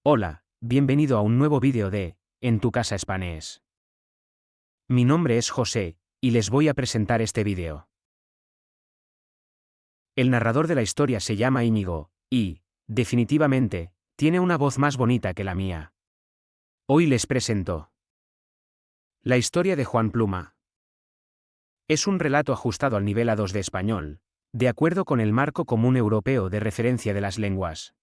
Hola, bienvenido a un nuevo vídeo de En tu casa Spanés. Mi nombre es José, y les voy a presentar este vídeo. El narrador de la historia se llama Íñigo, y, definitivamente, tiene una voz más bonita que la mía. Hoy les presento la historia de Juan Pluma. Es un relato ajustado al nivel A2 de español, de acuerdo con el marco común europeo de referencia de las lenguas.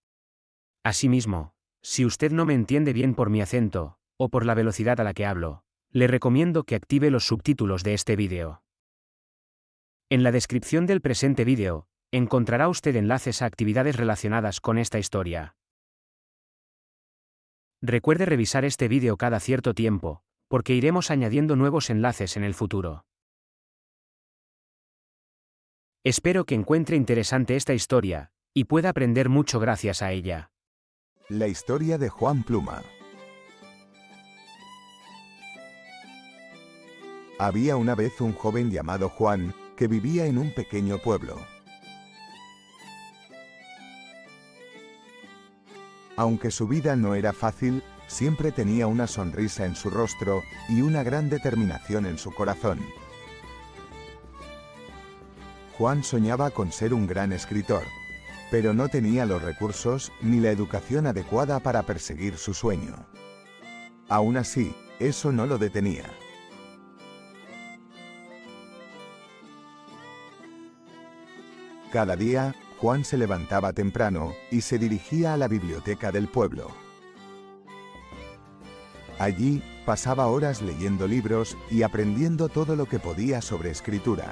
Asimismo, si usted no me entiende bien por mi acento, o por la velocidad a la que hablo, le recomiendo que active los subtítulos de este vídeo. En la descripción del presente vídeo, encontrará usted enlaces a actividades relacionadas con esta historia. Recuerde revisar este vídeo cada cierto tiempo, porque iremos añadiendo nuevos enlaces en el futuro. Espero que encuentre interesante esta historia, y pueda aprender mucho gracias a ella. La historia de Juan Pluma. Había una vez un joven llamado Juan, que vivía en un pequeño pueblo. Aunque su vida no era fácil, siempre tenía una sonrisa en su rostro y una gran determinación en su corazón. Juan soñaba con ser un gran escritor, pero no tenía los recursos ni la educación adecuada para perseguir su sueño. Aún así, eso no lo detenía. Cada día, Juan se levantaba temprano y se dirigía a la biblioteca del pueblo. Allí, pasaba horas leyendo libros y aprendiendo todo lo que podía sobre escritura.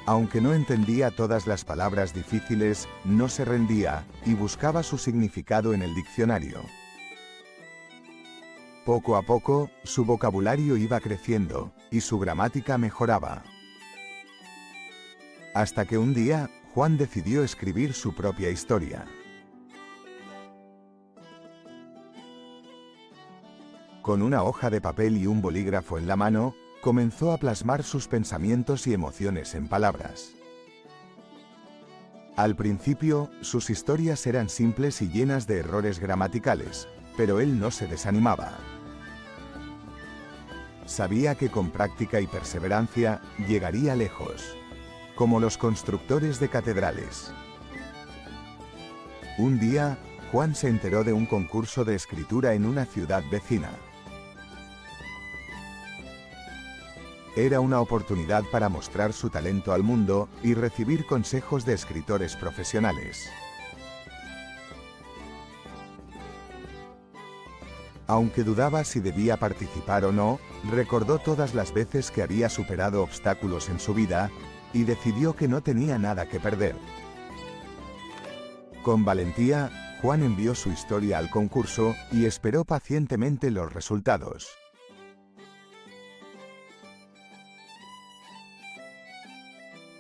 Aunque no entendía todas las palabras difíciles, no se rendía y buscaba su significado en el diccionario. Poco a poco, su vocabulario iba creciendo y su gramática mejoraba. Hasta que un día, Juan decidió escribir su propia historia. Con una hoja de papel y un bolígrafo en la mano, comenzó a plasmar sus pensamientos y emociones en palabras. Al principio, sus historias eran simples y llenas de errores gramaticales, pero él no se desanimaba. Sabía que con práctica y perseverancia, llegaría lejos, como los constructores de catedrales. Un día, Juan se enteró de un concurso de escritura en una ciudad vecina. Era una oportunidad para mostrar su talento al mundo y recibir consejos de escritores profesionales. Aunque dudaba si debía participar o no, recordó todas las veces que había superado obstáculos en su vida y decidió que no tenía nada que perder. Con valentía, Juan envió su historia al concurso y esperó pacientemente los resultados.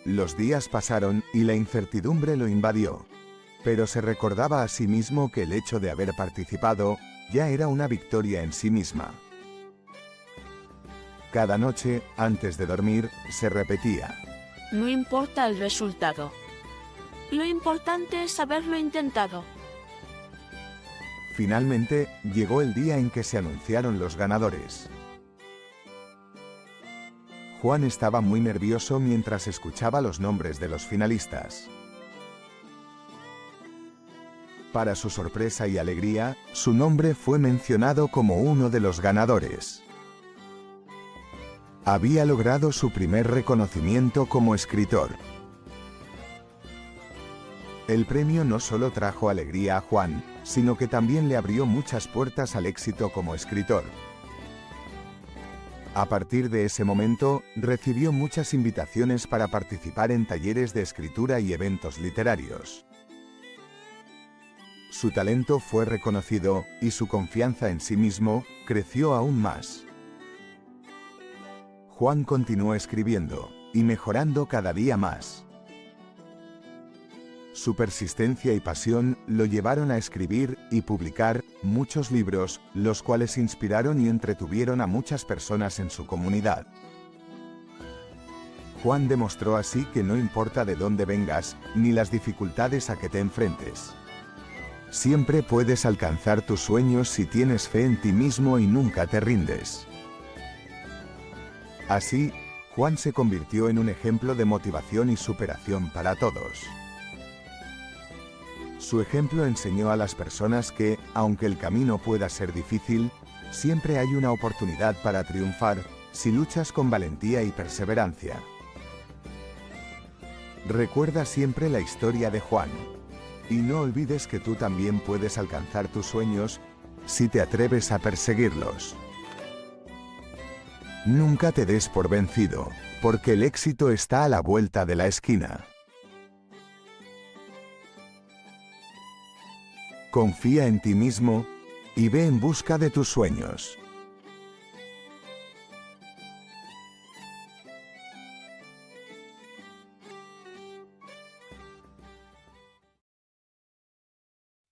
Los días pasaron y la incertidumbre lo invadió, pero se recordaba a sí mismo que el hecho de haber participado ya era una victoria en sí misma. Cada noche, antes de dormir, se repetía: No importa el resultado. Lo importante es haberlo intentado. Finalmente, llegó el día en que se anunciaron los ganadores. Juan estaba muy nervioso mientras escuchaba los nombres de los finalistas. Para su sorpresa y alegría, su nombre fue mencionado como uno de los ganadores. Había logrado su primer reconocimiento como escritor. El premio no solo trajo alegría a Juan, sino que también le abrió muchas puertas al éxito como escritor. A partir de ese momento, recibió muchas invitaciones para participar en talleres de escritura y eventos literarios. Su talento fue reconocido y su confianza en sí mismo creció aún más. Juan continuó escribiendo y mejorando cada día más. Su persistencia y pasión lo llevaron a escribir y publicar muchos libros, los cuales inspiraron y entretuvieron a muchas personas en su comunidad. Juan demostró así que no importa de dónde vengas, ni las dificultades a que te enfrentes. Siempre puedes alcanzar tus sueños si tienes fe en ti mismo y nunca te rindes. Así, Juan se convirtió en un ejemplo de motivación y superación para todos. Su ejemplo enseñó a las personas que, aunque el camino pueda ser difícil, siempre hay una oportunidad para triunfar si luchas con valentía y perseverancia. Recuerda siempre la historia de Juan. Y no olvides que tú también puedes alcanzar tus sueños si te atreves a perseguirlos. Nunca te des por vencido, porque el éxito está a la vuelta de la esquina. Confía en ti mismo y ve en busca de tus sueños.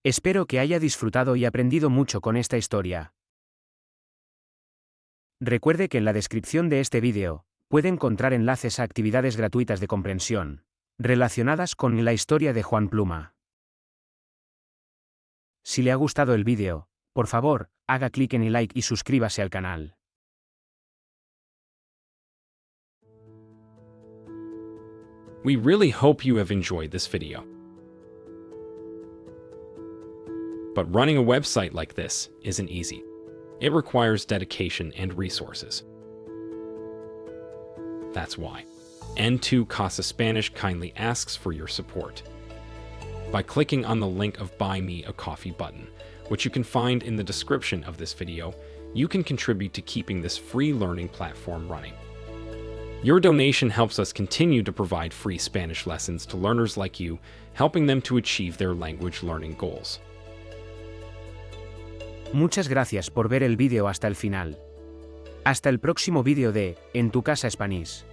Espero que haya disfrutado y aprendido mucho con esta historia. Recuerde que en la descripción de este vídeo, puede encontrar enlaces a actividades gratuitas de comprensión, relacionadas con la historia de Juan Pluma. Si le ha gustado el vídeo, por favor, haga clic en el like y suscríbase al canal. We really hope you have enjoyed this video. But running a website like this isn't easy. It requires dedication and resources. That's why N2 Casa Spanish kindly asks for your support. By clicking on the link of Buy Me a Coffee button, which you can find in the description of this video, you can contribute to keeping this free learning platform running. Your donation helps us continue to provide free Spanish lessons to learners like you, helping them to achieve their language learning goals. Muchas gracias por ver el vídeo hasta el final. Hasta el próximo vídeo de En tu Casa Spanish.